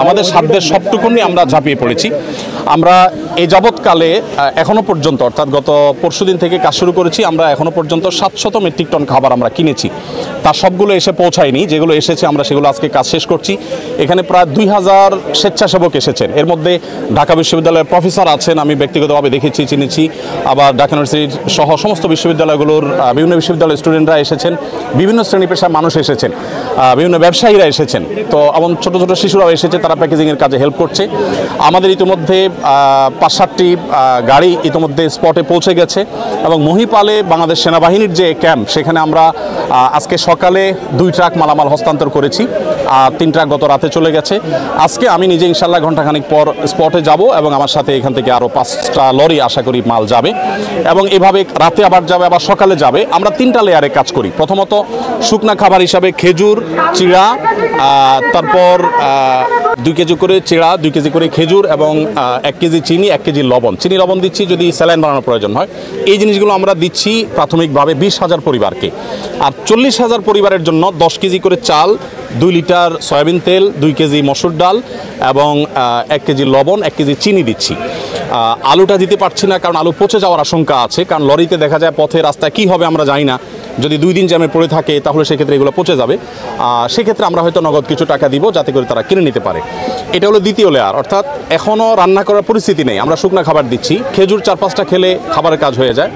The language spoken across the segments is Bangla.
আমাদের সাধ্যের সবটুকুনি আমরা ঝাঁপিয়ে পড়েছি। আমরা এই যাবৎকালে এখনো পর্যন্ত অর্থাৎ গত পরশুদিন থেকে কাজ শুরু করেছি, আমরা এখনো পর্যন্ত 700 মেট্রিক টন খাবার আমরা কিনেছি। তার সবগুলো এসে পৌঁছায়নি, যেগুলো এসেছে আমরা সেগুলো আজকে কাজ শেষ করছি। এখানে প্রায় 2000 স্বেচ্ছাসেবক এসেছেন। এর মধ্যে ঢাকা বিশ্ববিদ্যালয়ের প্রফেসর আছেন, আমি ব্যক্তিগতভাবে দেখেছি, চিনেছি। আবার ঢাকা ইউনিভার্সিটির সহ সমস্ত বিশ্ববিদ্যালয়গুলোর বিভিন্ন বিশ্ববিদ্যালয়ের স্টুডেন্টরা এসেছেন, বিভিন্ন শ্রেণী পেশার মানুষ এসেছেন, বিভিন্ন ব্যবসায়ীরা এসেছেন। তো এমন ছোটো ছোটো শিশুরাও এসেছে, তারা প্যাকেজিংয়ের কাজে হেল্প করছে। আমাদের ইতিমধ্যে 5-7টি গাড়ি ইতিমধ্যে স্পটে পৌঁছে গেছে এবং মহিপালে বাংলাদেশ সেনাবাহিনীর যে ক্যাম্প, সেখানে আমরা আজকে সকালে 2 ট্রাক মালামাল হস্তান্তর করেছি, আর 3 ট্রাক গত রাতে চলে গেছে। আজকে আমি নিজে ইনশাল্লাহ ঘণ্টাখানিক পর স্পটে যাব এবং আমার সাথে এখান থেকে আরও 5টা লরি আশা করি মাল যাবে এবং এভাবে রাতে আবার যাবে, আবার সকালে যাবে। আমরা 3টা লেয়ারে কাজ করি। প্রথমত শুকনা খাবার হিসাবে খেজুর, চিড়া, তারপর 2 কেজি করে চিড়া, 2 কেজি করে খেজুর এবং 1 কেজি চিনি, 1 কেজি লবণ। চিনি লবণ দিচ্ছি যদি স্যালাইন বানানোর প্রয়োজন হয়। এই জিনিসগুলো আমরা দিচ্ছি প্রাথমিকভাবে 20,000 পরিবারকে। আর 40,000 পরিবারের জন্য 10 কেজি করে চাল, 2 লিটার সয়াবিন তেল, 2 কেজি মসুর ডাল এবং 1 কেজি লবণ, 1 কেজি চিনি দিচ্ছি। আলুটা দিতে পারছি না কারণ আলু পচে যাওয়ার আশঙ্কা আছে, কারণ লরিতে দেখা যায় পথে রাস্তায় কী হবে আমরা জানি না। যদি 2 দিন জ্যামে পড়ে থাকে তাহলে সেক্ষেত্রে এগুলো পচে যাবে। সেক্ষেত্রে আমরা হয়তো নগদ কিছু টাকা দিব যাতে করে তারা কিনে নিতে পারে। এটা হলো দ্বিতীয় লেয়ার, অর্থাৎ এখনও রান্না করার পরিস্থিতি নেই, আমরা শুকনা খাবার দিচ্ছি। খেজুর 4-5টা খেলে খাবারের কাজ হয়ে যায়।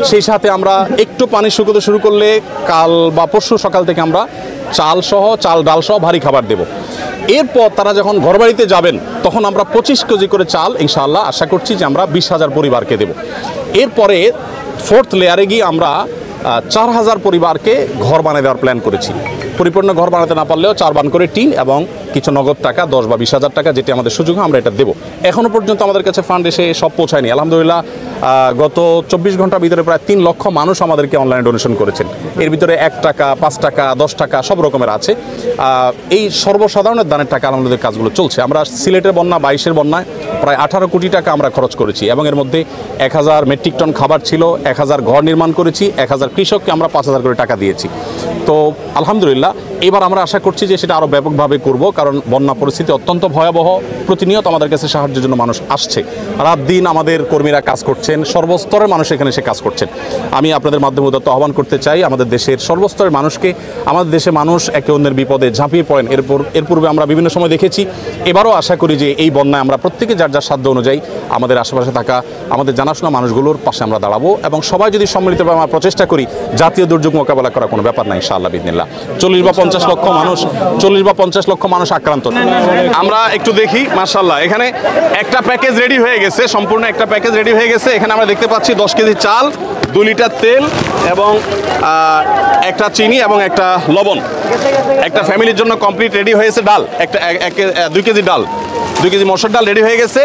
সেই সাথে আমরা একটু পানি শুকোতে শুরু করলে কাল বা পরশু সকাল থেকে আমরা চাল ডাল সহ ভারী খাবার দেব। এরপর তারা যখন ঘরবাড়িতে যাবেন তখন আমরা 25 কেজি করে চাল ইনশাআল্লাহ আশা করছি যে আমরা 20,000 পরিবারকে দেব। এরপরে 4th লেয়ারে গিয়ে আমরা 4,000 পরিবারকে ঘর বানিয়ে দেওয়ার প্ল্যান করেছি। পরিপূর্ণ ঘর বানাতে না পারলেও 4 বান করে টিন এবং কিছু নগদ টাকা 10 বা 20,000 টাকা, যেটি আমাদের সুযোগ আমরা এটা দেবো। এখনও পর্যন্ত আমাদের কাছে ফান্ড এসে সব পৌঁছায়নি। আলহামদুলিল্লাহ গত 24 ঘন্টার ভিতরে প্রায় 3 লক্ষ মানুষ আমাদেরকে অনলাইনে ডোনেশন করেছেন। এর ভিতরে 1 টাকা, 5 টাকা, 10 টাকা সব রকমের আছে। এই সর্বসাধারণের দানের টাকা আলহামদুলিল্লাহ কাজগুলো চলছে। আমরা সিলেটের বন্যা 22-এর বন্যায় প্রায় 18 কোটি টাকা আমরা খরচ করেছি এবং এর মধ্যে 1000 মেট্রিক টন খাবার ছিল, 1000 ঘর নির্মাণ করেছি, 1000 কৃষককে আমরা 5,000 করে টাকা দিয়েছি। তো আলহামদুলিল্লাহ এবার আমরা আশা করছি যে সেটা আরও ব্যাপকভাবে করব, কারণ বন্যা পরিস্থিতি অত্যন্ত ভয়াবহ। প্রতিনিয়ত আমাদের কাছে সাহায্যের জন্য মানুষ আসছে, রাত দিন আমাদের কর্মীরা কাজ করছেন, সর্বস্তরের মানুষ এখানে এসে কাজ করছেন। আমি আপনাদের মাধ্যমে উদাত্ত আহ্বান করতে চাই আমাদের দেশের সর্বস্তরের মানুষকে। আমাদের দেশে মানুষ একে অন্যের বিপদে ঝাঁপিয়ে পড়েন, এর পূর্বে আমরা বিভিন্ন সময় দেখেছি। এবারও আশা করি যে এই বন্যায় আমরা প্রত্যেকে যার যার সাধ্য অনুযায়ী আমাদের আশেপাশে থাকা আমাদের জানাশোনা মানুষগুলোর পাশে আমরা দাঁড়াবো এবং সবাই যদি সম্মিলিতভাবে আমরা প্রচেষ্টা করি, জাতীয় দুর্যোগ মোকাবেলা করার কোনো ব্যাপার না ইনশাআল্লাহ বিদিনিল্লাহ। 40 বা 50 লক্ষ মানুষ আক্রান্ত। আমরা একটু দেখি, মাশাআল্লাহ এখানে একটা প্যাকেজ রেডি হয়ে গেছে, সম্পূর্ণ একটা প্যাকেজ রেডি হয়ে গেছে। এখানে আমরা দেখতে পাচ্ছি 10 কেজি চাল, 2 লিটার তেল এবং একটা চিনি এবং একটা লবণ। একটা ফ্যামিলির জন্য কমপ্লিট রেডি হয়েছে। ডাল 2 কেজি ডাল, 2 কেজি মসুর ডাল রেডি হয়ে গেছে।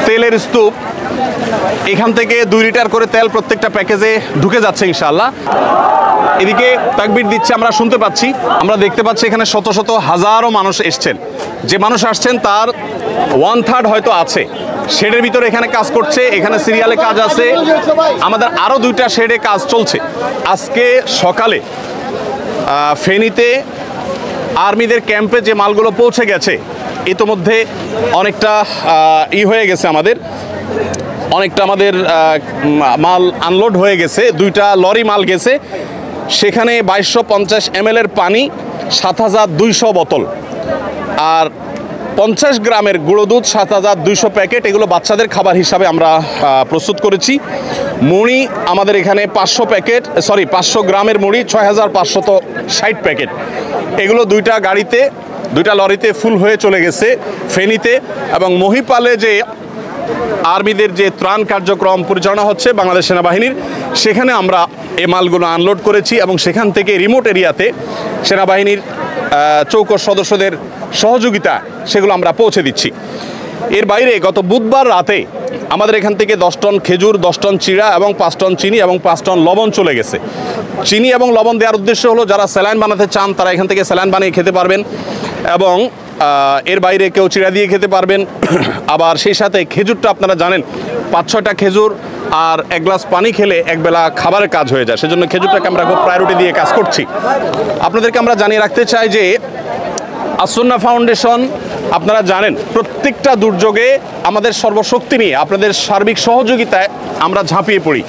তেলের স্তূপ, এখান থেকে 2 লিটার করে তেল প্রত্যেকটা প্যাকেজে ঢুকে যাচ্ছে ইনশাআল্লাহ। এদিকে তাকবীর দিচ্ছে, আমরা শুনতে পাচ্ছি, আমরা দেখতে পাচ্ছি এখানে শত শত হাজারো মানুষ এসছেন। যে মানুষ আসছেন তার 1/3 হয়তো আছে শেডের ভিতরে এখানে কাজ করছে, এখানে সিরিয়ালে কাজ আছে। আমাদের আরও 2টা শেডে কাজ চলছে। আজকে সকালে ফেনীতে আর্মিদের ক্যাম্পে যে মালগুলো পৌঁছে গেছে, ইতোমধ্যে অনেকটা হয়ে গেছে, অনেকটা আমাদের মাল আনলোড হয়ে গেছে। 2টা লরি মাল গেছে, সেখানে 2250 ml এর পানি, 7200 বোতল আর 50 গ্রামের গুঁড়ো দুধ, 7200 প্যাকেট। এগুলো বাচ্চাদের খাবার হিসাবে আমরা প্রস্তুত করেছি। মুড়ি আমাদের এখানে 500 গ্রামের মুড়ি, 6560 প্যাকেট। এগুলো 2টা গাড়িতে, 2টা লরিতে ফুল হয়ে চলে গেছে ফেনীতে। এবং মহিপালে যে আর্মিদের যে ত্রাণ কার্যক্রম পরিচালনা হচ্ছে বাংলাদেশ সেনাবাহিনীর, সেখানে আমরা এই মালগুলো আনলোড করেছি এবং সেখান থেকে রিমোট এরিয়াতে সেনাবাহিনীর চৌকস সদস্যদের সহযোগিতা সেগুলো আমরা পৌঁছে দিচ্ছি। এর বাইরে গত বুধবার রাতে আমাদের এখান থেকে 10 টন খেজুর, 10 টন চিড়া এবং 5 টন চিনি এবং 5 টন লবণ চলে গেছে। চিনি এবং লবণ দেওয়ার উদ্দেশ্য হলো যারা স্যালাইন বানাতে চান তারা এখান থেকে স্যালাইন বানিয়ে খেতে পারবেন এবং এর বাইরে কেউ চিড়া দিয়ে খেতে পারবেন। আবার সেই সাথে খেজুরটা আপনারা জানেন 5-6টা খেজুর আর 1 গ্লাস পানি খেলে একবেলা খাবারের কাজ হয়ে যায়, সেজন্য খেজুরটাকে আমরা খুব প্রায়োরিটি দিয়ে কাজ করছি। আপনাদেরকে আমরা জানিয়ে রাখতে চাই যে আসুন্না ফাউন্ডেশন আপনারা জানেন প্রত্যেকটা দুর্যোগে আমাদের সর্বশক্তি নিয়ে আপনাদের সার্বিক সহযোগিতায় আমরা ঝাঁপিয়ে পড়ি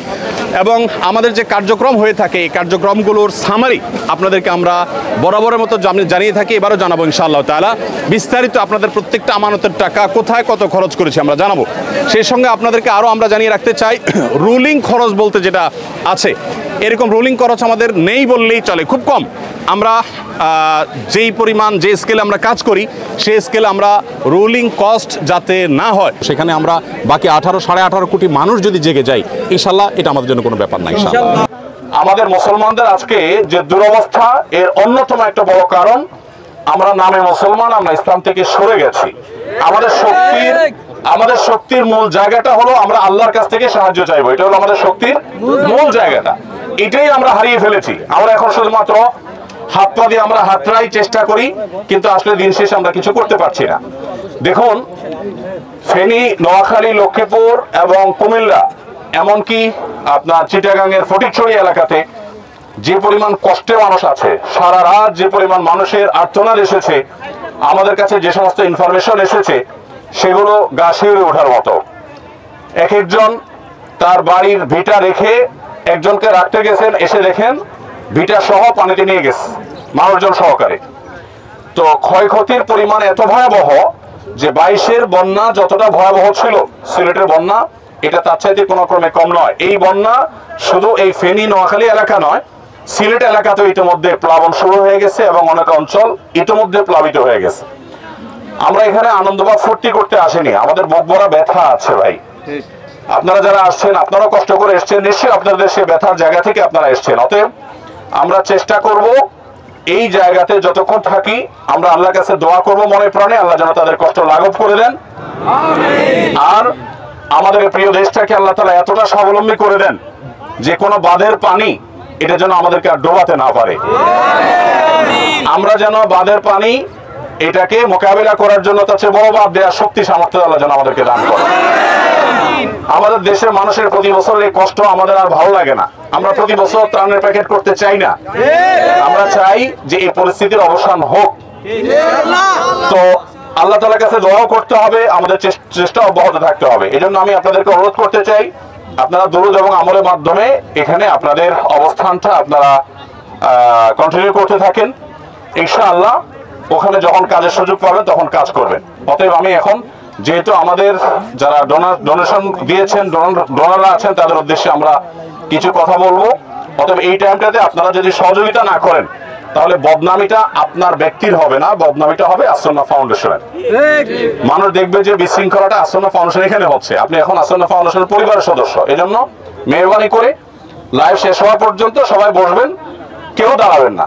এবং আমাদের যে কার্যক্রম হয়ে থাকে এই কার্যক্রমগুলোর সামারি আপনাদেরকে আমরা বরাবরের মতো জানিয়ে থাকি, এবারও জানাবো ইনশাআল্লাহ তাআলা। বিস্তারিত আপনাদের প্রত্যেকটা আমানতের টাকা কোথায় কত খরচ করেছি আমরা জানাবো। সেই সঙ্গে আপনাদেরকে আরও আমরা জানিয়ে রাখতে চাই, রুলিং খরচ বলতে যেটা আছে এরকম রুলিং খরচ আমাদের নেই বললেই চলে, খুব কম। আমরা যেই পরিমাণ যে স্কেলে আমরা কাজ করি সেই স্কেলে আমরা রুলিং কস্ট যাতে না হয়, সেখানে আমরা বাকি 18-18.5 কোটি মানুষ যদি জেগে যাই ইনশাল্লাহ এটা আমাদের জন্য কোনো ব্যাপার না ইনশাল্লাহ। আমাদের মুসলমানদের আজকে যে দুরবস্থা এর অন্যতম একটা বড় কারণ আমরা নামে মুসলমান, আমরা ইসলাম থেকে সরে গেছি। আমাদের শক্তির মূল জায়গাটা হলো আমরা আল্লাহর কাছ থেকে সাহায্য চাইবো, এটা হলো আমাদের শক্তির মূল জায়গাটা। এটাই আমরা হারিয়ে ফেলেছি। আমরা এখন শুধুমাত্র হাত পা দিয়ে আমরা হাতড়াই চেষ্টা করি, কিন্তু আসলে দিন শেষে আমরা কিছু করতে পারছি না। দেখুন, ফেনী, নোয়াখালী, লক্ষ্মীপুর এবং কুমিল্লা, এমনকি আপনার চিটাগাংয়ের ফটিকছড়ি এলাকাতে যে পরিমাণ কষ্টে মানুষ আছে, সারা রাত যে পরিমাণ মানুষের আর্তনাদ এসেছে, আমাদের কাছে যে সমস্ত ইনফরমেশন এসেছে সেগুলো গা শিউরে ওঠার মতো। এক একজন তার বাড়ির ভিটা রেখে একজনকে রাখতে গেছেন, এসে দেখেন ভিটা সহ পানিতে নিয়ে গেছে মানুষজন সহকারে। তো ক্ষয়ক্ষতির পরিমাণ এত ভয়াবহ যে 22-এর বন্যা যতটা ভয়াবহ ছিল সিলেটের বন্যা এটা তার চাইতে কোনো ক্রমে কম নয়। এই বন্যা শুধু এই ফেনী নোয়াখালী এলাকা নয়, সিলেট এলাকাতেও ইতিমধ্যে প্লাবন শুরু হয়ে গেছে এবং অনেক অঞ্চল ইতিমধ্যে প্লাবিত হয়ে গেছে। আমরা এখানে আনন্দ বা ফুর্তি করতে আসিনি, আমাদের বুক ভরা ব্যথা আছে ভাই। আপনারা যারা আসছেন আপনারাও কষ্ট করে এসছেন, নিশ্চয়ই আপনাদের সে ব্যথার জায়গা থেকে আপনারা এসছেন। অতএব আমরা চেষ্টা করব এই জায়গাতে যতক্ষণ থাকি আমরা আল্লাহর কাছে দোয়া করব মনে প্রাণে, আল্লাহ যেন তাদের কষ্ট লাঘব করে দেন। আর আমাদের প্রিয় দেশটাকে আল্লাহ তাআলা এতটা স্বাবলম্বী করে দেন যে কোনো বাঁধের পানি এটা যেন আমাদেরকে আর ডোবাতে না পারে। আমরা যেন বাঁধের পানি এটাকে মোকাবিলা করার জন্য তার চেয়ে বড় বাঁধ দেওয়ার শক্তি সামর্থ্য আল্লাহ যেন আমাদেরকে দান করে। আমাদের দেশের মানুষের প্রতি বছর এই কষ্ট আমাদের আর ভালো লাগে না। আমরা প্রতি বছর ত্রাণের প্যাকেট করতে চাই না, আমরা চাই যে এই পরিস্থিতির অবসান হোক। তো আল্লাহ তাআলার কাছে দোয়া করতে হবে, আমাদের চেষ্টা অব্যাহত থাকতে হবে। এই জন্য আমি আপনাদেরকে অনুরোধ করতে চাই আপনারা দুরূদ এবং আমলের মাধ্যমে এখানে আপনাদের অবস্থানটা আপনারা কন্টিনিউ করতে থাকেন। ইনশাআল্লাহ ওখানে যখন কাজের সুযোগ পাবেন তখন কাজ করবেন। অতএব আমি এখন যেহেতু আমাদের যারা ডোনেশন দিয়েছেন, ডোনাররা আছেন, তাদের উদ্দেশ্যে আমরা কিছু কথা বলবো। অতএব এই টাইমটাতে আপনারা যদি সহযোগিতা না করেন তাহলে বদনামিটা আপনার ব্যক্তির হবে না, বদনামিটা হবে আসন্না ফাউন্ডেশনের। মানুষ দেখবে যে বিশৃঙ্খলাটা আসন্না ফাউন্ডেশন এখানে হচ্ছে, আপনি এখন আসন্না ফাউন্ডেশনের পরিবারের সদস্য। এজন্য মেহরবানি করে লাইভ শেষ হওয়া পর্যন্ত সবাই বসবেন, কেউ দাঁড়াবেন না।